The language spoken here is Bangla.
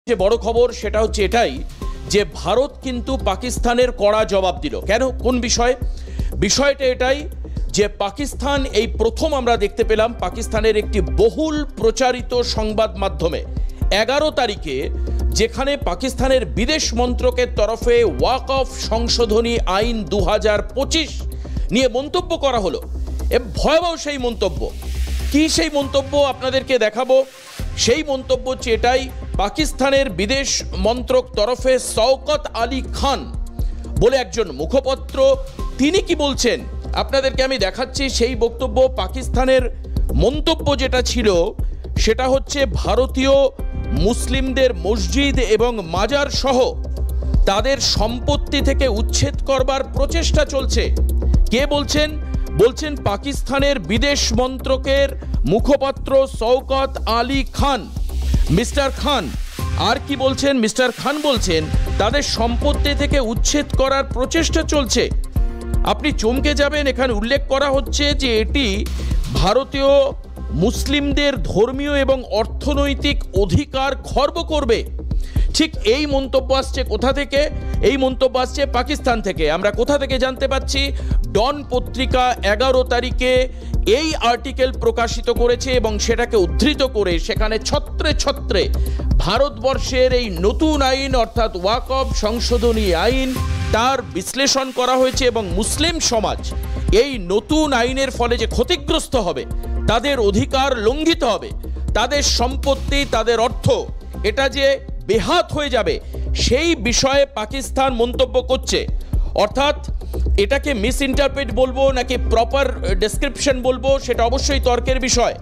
যে বড় খবর সেটা হচ্ছে এটাই যে ভারত কিন্তু পাকিস্তানের কড়া জবাব দিল। কেন, কোন বিষয়ে? বিষয়টা এটাই যে পাকিস্তান এই প্রথম আমরা দেখতে পেলাম পাকিস্তানের একটি বহুল প্রচারিত সংবাদ মাধ্যমে 11 তারিখে, যেখানে পাকিস্তানের বিদেশ মন্ত্রকের তরফে ওয়াকফ সংশোধনী আইন 2025 নিয়ে মন্তব্য করা হলো। ভয়াবহ সেই মন্তব্য। কি সেই মন্তব্য আপনাদেরকে দেখাবো। সেই মন্তব্য হচ্ছে এটাই, পাকিস্তানের বিদেশ মন্ত্রক তরফে শওকত আলী খান বলে একজন মুখপাত্র, তিনি কি বলছেন আপনাদেরকে আমি দেখাচ্ছি। সেই বক্তব্য, পাকিস্তানের মন্তব্য যেটা ছিল সেটা হচ্ছে ভারতীয় মুসলিমদের মসজিদ এবং মাজার সহ তাদের সম্পত্তি থেকে উচ্ছেদ করবার প্রচেষ্টা চলছে। কে বলছেন? বলছেন পাকিস্তানের বিদেশ মন্ত্রকের মুখপাত্র শওকত আলী খান, মিস্টার খান। আর কি বলছেন? মিস্টার খান বলছেন তাদের সম্পত্তি থেকে উচ্ছেদ করার প্রচেষ্টা চলছে। আপনি চমকে যাবেন, এখানে উল্লেখ করা হচ্ছে যে এটি ভারতীয় মুসলিমদের ধর্মীয় এবং অর্থনৈতিক অধিকার খর্ব করবে। ঠিক এই মন্তব্য আসছে কোথা থেকে? এই মন্তব্য আসছে পাকিস্তান থেকে। আমরা কোথা থেকে জানতে পাচ্ছি? ডন পত্রিকা 11 তারিখে এই আর্টিকেল প্রকাশিত করেছে এবং সেটাকে উদ্ধৃত করে সেখানে ছত্রে ছত্রে ভারতবর্ষের এই নতুন আইন অর্থাৎ ওয়াকফ সংশোধনী আইন তার বিশ্লেষণ করা হয়েছে এবং মুসলিম সমাজ এই নতুন আইনের ফলে যে ক্ষতিগ্রস্ত হবে, তাদের অধিকার লঙ্ঘিত হবে, তাদের সম্পত্তি, তাদের অর্থ এটা যে বেহাত হয়ে যাবে, সেই বিষয়ে পাকিস্তান মন্তব্য করছে। অর্থাৎ এটাকে মিস ইন্টারপ্রেট বলবো নাকি প্রপার ডেসক্রিপশন বলবো সেটা অবশ্যই তর্কের বিষয়।